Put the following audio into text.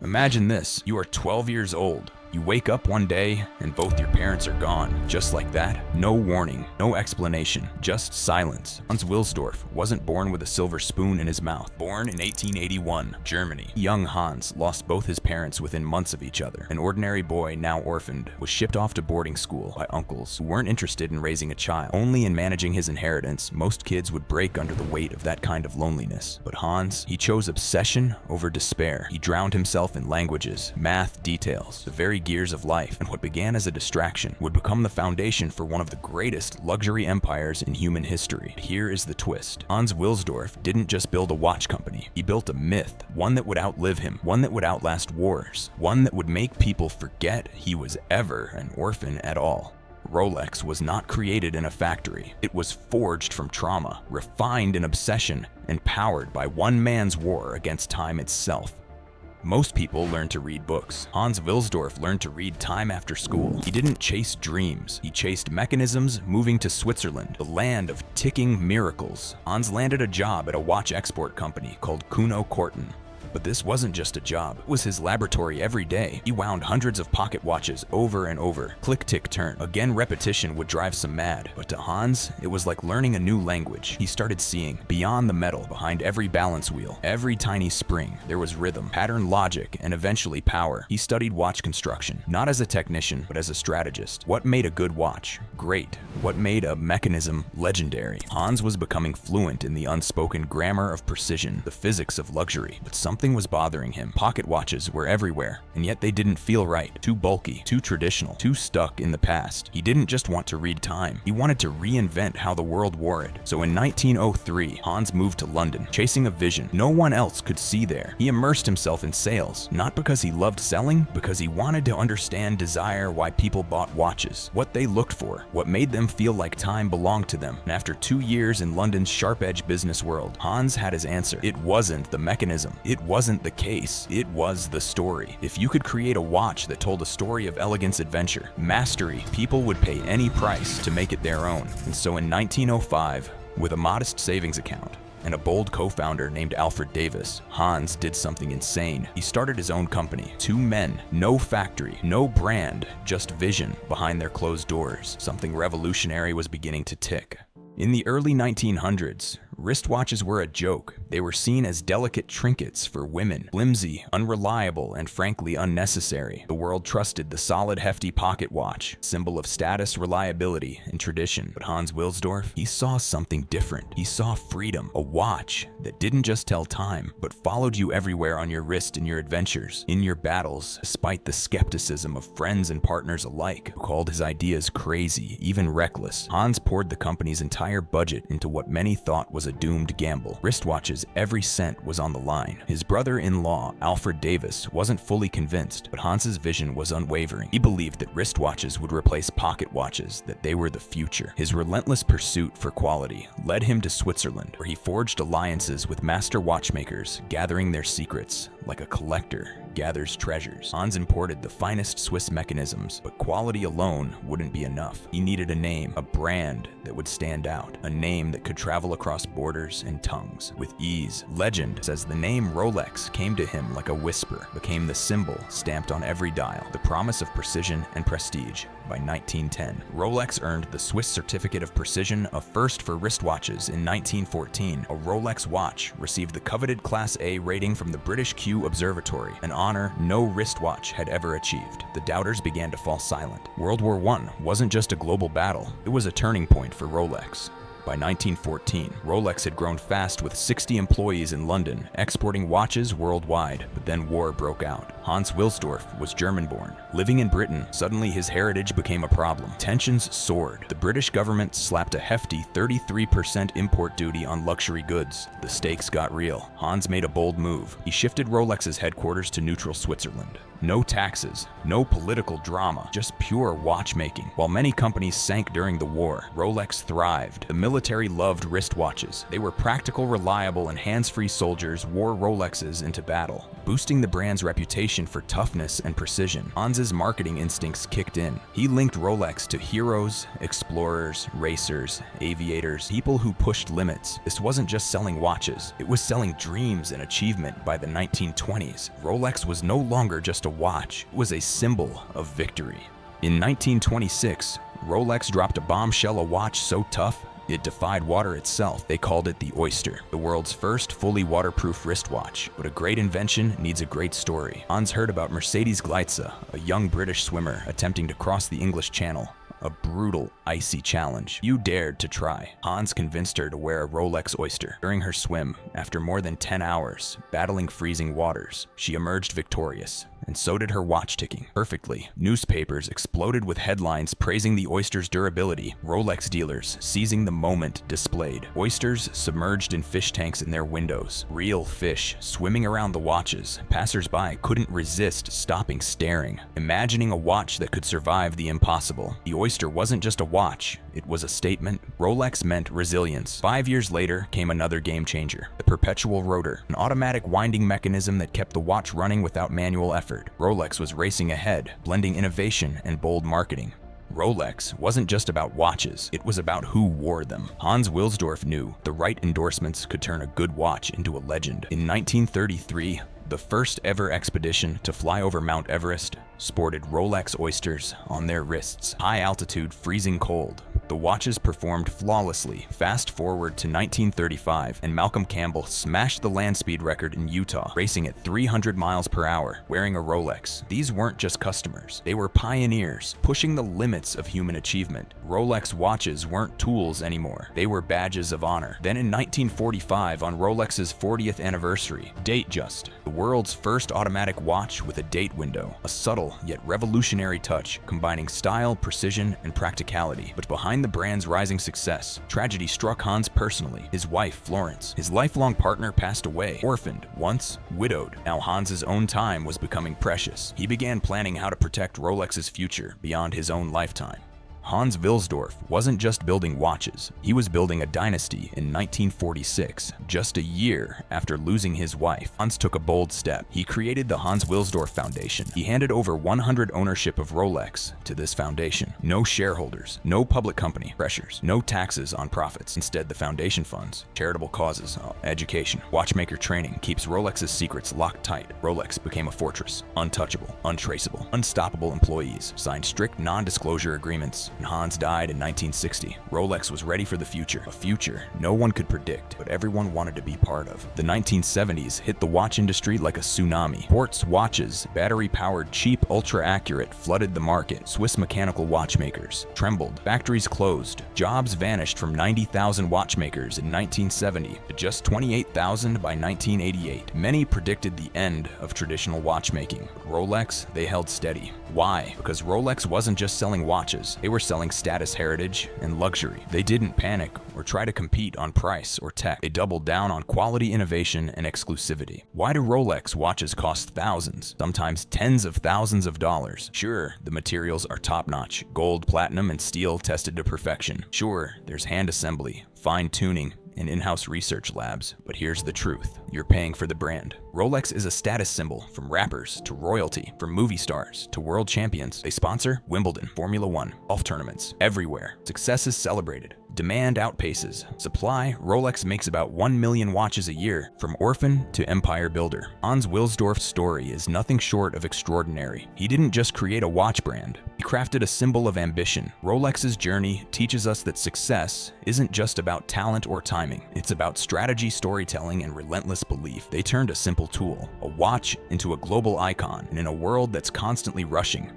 Imagine this, you are 12 years old. You wake up one day and both your parents are gone. Just like that. No warning, no explanation, just silence. Hans Wilsdorf wasn't born with a silver spoon in his mouth. Born in 1881, Germany. Young Hans lost both his parents within months of each other. An ordinary boy, now orphaned, was shipped off to boarding school by uncles who weren't interested in raising a child, only in managing his inheritance. Most kids would break under the weight of that kind of loneliness. But Hans, he chose obsession over despair. He drowned himself in languages, math, details, the very gears of life, and what began as a distraction would become the foundation for one of the greatest luxury empires in human history. Here is the twist. Hans Wilsdorf didn't just build a watch company. He built a myth, one that would outlive him, one that would outlast wars, one that would make people forget he was ever an orphan at all. Rolex was not created in a factory. It was forged from trauma, refined in obsession, and powered by one man's war against time itself. Most people learn to read books. Hans Wilsdorf learned to read time after school. He didn't chase dreams. He chased mechanisms, moving to Switzerland, the land of ticking miracles. Hans landed a job at a watch export company called Kuno Korten. But this wasn't just a job. It was his laboratory every day. He wound hundreds of pocket watches over and over. Click, tick, turn. Again, repetition would drive some mad. But to Hans, it was like learning a new language. He started seeing beyond the metal, behind every balance wheel, every tiny spring. There was rhythm, pattern, logic, and eventually power. He studied watch construction, not as a technician, but as a strategist. What made a good watch great? What made a mechanism legendary? Hans was becoming fluent in the unspoken grammar of precision, the physics of luxury. But something was bothering him. Pocket watches were everywhere, and yet they didn't feel right. Too bulky, too traditional, too stuck in the past. He didn't just want to read time. He wanted to reinvent how the world wore it. So in 1903, Hans moved to London, chasing a vision no one else could see there. He immersed himself in sales, not because he loved selling, because he wanted to understand desire, why people bought watches, what they looked for, what made them feel like time belonged to them. And after 2 years in London's sharp-edge business world, Hans had his answer. It wasn't the mechanism. It wasn't the case. It was the story. If you could create a watch that told a story of elegance, adventure, mastery, people would pay any price to make it their own. And so in 1905, with a modest savings account and a bold co-founder named Alfred Davis, Hans did something insane. He started his own company. 2 men, no factory, no brand, just vision behind their closed doors. Something revolutionary was beginning to tick. In the early 1900s, wristwatches were a joke. They were seen as delicate trinkets for women, flimsy, unreliable, and frankly unnecessary. The world trusted the solid, hefty pocket watch, symbol of status, reliability, and tradition. But Hans Wilsdorf, he saw something different. He saw freedom, a watch that didn't just tell time, but followed you everywhere on your wrist in your adventures, in your battles, despite the skepticism of friends and partners alike, who called his ideas crazy, even reckless. Hans poured the company's entire budget into what many thought was a doomed gamble. Wristwatches, every cent was on the line. His brother-in-law, Alfred Davis, wasn't fully convinced, but Hans's vision was unwavering. He believed that wristwatches would replace pocket watches, that they were the future. His relentless pursuit for quality led him to Switzerland, where he forged alliances with master watchmakers, gathering their secrets like a collector gathers treasures. Hans imported the finest Swiss mechanisms, but quality alone wouldn't be enough. He needed a name, a brand that would stand out, a name that could travel across borders and tongues with ease. Legend says the name Rolex came to him like a whisper, became the symbol stamped on every dial, the promise of precision and prestige. By 1910, Rolex earned the Swiss Certificate of Precision, a first for wristwatches. In 1914, a Rolex watch received the coveted Class A rating from the British Q Observatory, an honor no wristwatch had ever achieved. The doubters began to fall silent. World War I wasn't just a global battle, it was a turning point for Rolex. By 1914, Rolex had grown fast with 60 employees in London, exporting watches worldwide. But then war broke out. Hans Wilsdorf was German-born. Living in Britain, suddenly his heritage became a problem. Tensions soared. The British government slapped a hefty 33% import duty on luxury goods. The stakes got real. Hans made a bold move. He shifted Rolex's headquarters to neutral Switzerland. No taxes, no political drama, just pure watchmaking. While many companies sank during the war, Rolex thrived. The military loved wristwatches. They were practical, reliable, and hands-free. Soldiers wore Rolexes into battle. boosting the brand's reputation for toughness and precision. Hans's marketing instincts kicked in. He linked Rolex to heroes, explorers, racers, aviators, people who pushed limits. This wasn't just selling watches, it was selling dreams and achievement. By the 1920s, Rolex was no longer just a watch, it was a symbol of victory. In 1926, Rolex dropped a bombshell, a watch so tough it defied water itself. They called it the Oyster, the world's first fully waterproof wristwatch. But a great invention needs a great story. Hans heard about Mercedes Gleitze, a young British swimmer attempting to cross the English Channel. A brutal, icy challenge. You dared to try. Hans convinced her to wear a Rolex Oyster. During her swim, after more than 10 hours, battling freezing waters, she emerged victorious. And so did her watch ticking perfectly. Newspapers exploded with headlines praising the Oyster's durability. Rolex dealers seizing the moment displayed. Oysters submerged in fish tanks in their windows. Real fish swimming around the watches. Passers-by couldn't resist stopping staring, imagining a watch that could survive the impossible. The Oyster wasn't just a watch, it was a statement. Rolex meant resilience. 5 years later came another game changer, the perpetual rotor, an automatic winding mechanism that kept the watch running without manual effort. Rolex was racing ahead, blending innovation and bold marketing. Rolex wasn't just about watches, it was about who wore them. Hans Wilsdorf knew the right endorsements could turn a good watch into a legend. In 1933, the first ever expedition to fly over Mount Everest sported Rolex Oysters on their wrists. High altitude, freezing cold. The watches performed flawlessly. Fast forward to 1935, and Malcolm Campbell smashed the land speed record in Utah, racing at 300 miles per hour, wearing a Rolex. These weren't just customers, they were pioneers, pushing the limits of human achievement. Rolex watches weren't tools anymore, they were badges of honor. Then in 1945, on Rolex's 40th anniversary, date just, the world's first automatic watch with a date window, a subtle yet revolutionary touch, combining style, precision, and practicality. But behind the brand's rising success, tragedy struck Hans personally. His wife, Florence, his lifelong partner, passed away. Orphaned, once widowed. Now Hans's own time was becoming precious. He began planning how to protect Rolex's future beyond his own lifetime. Hans Wilsdorf wasn't just building watches, he was building a dynasty. In 1946, just a year after losing his wife, Hans took a bold step. He created the Hans Wilsdorf Foundation. He handed over 100 ownership of Rolex to this foundation. No shareholders, no public company pressures, no taxes on profits. Instead, the foundation funds charitable causes, education, watchmaker training, keeps Rolex's secrets locked tight. Rolex became a fortress, untouchable, untraceable, unstoppable. Employees signed strict non-disclosure agreements. When Hans died in 1960, Rolex was ready for the future, a future no one could predict, but everyone wanted to be part of. The 1970s hit the watch industry like a tsunami. Quartz watches, battery-powered, cheap, ultra-accurate, flooded the market. Swiss mechanical watchmakers trembled. Factories closed. Jobs vanished from 90,000 watchmakers in 1970 to just 28,000 by 1988. Many predicted the end of traditional watchmaking. But Rolex, they held steady. Why? Because Rolex wasn't just selling watches, they were selling status, heritage, and luxury. They didn't panic or try to compete on price or tech. They doubled down on quality, innovation, and exclusivity. Why do Rolex watches cost thousands, sometimes tens of thousands of dollars? Sure, the materials are top-notch, gold, platinum, and steel tested to perfection. Sure, there's hand assembly, fine tuning, and in-house research labs. But here's the truth. You're paying for the brand. Rolex is a status symbol, from rappers to royalty, from movie stars to world champions. They sponsor Wimbledon, Formula One, golf tournaments, everywhere. Success is celebrated. Demand outpaces supply. Rolex makes about 1 million watches a year, from orphan to empire builder. Hans Wilsdorf's story is nothing short of extraordinary. He didn't just create a watch brand, he crafted a symbol of ambition. Rolex's journey teaches us that success isn't just about talent or timing. It's about strategy, storytelling, and relentless belief. They turned a simple tool, a watch, into a global icon, and in a world that's constantly rushing,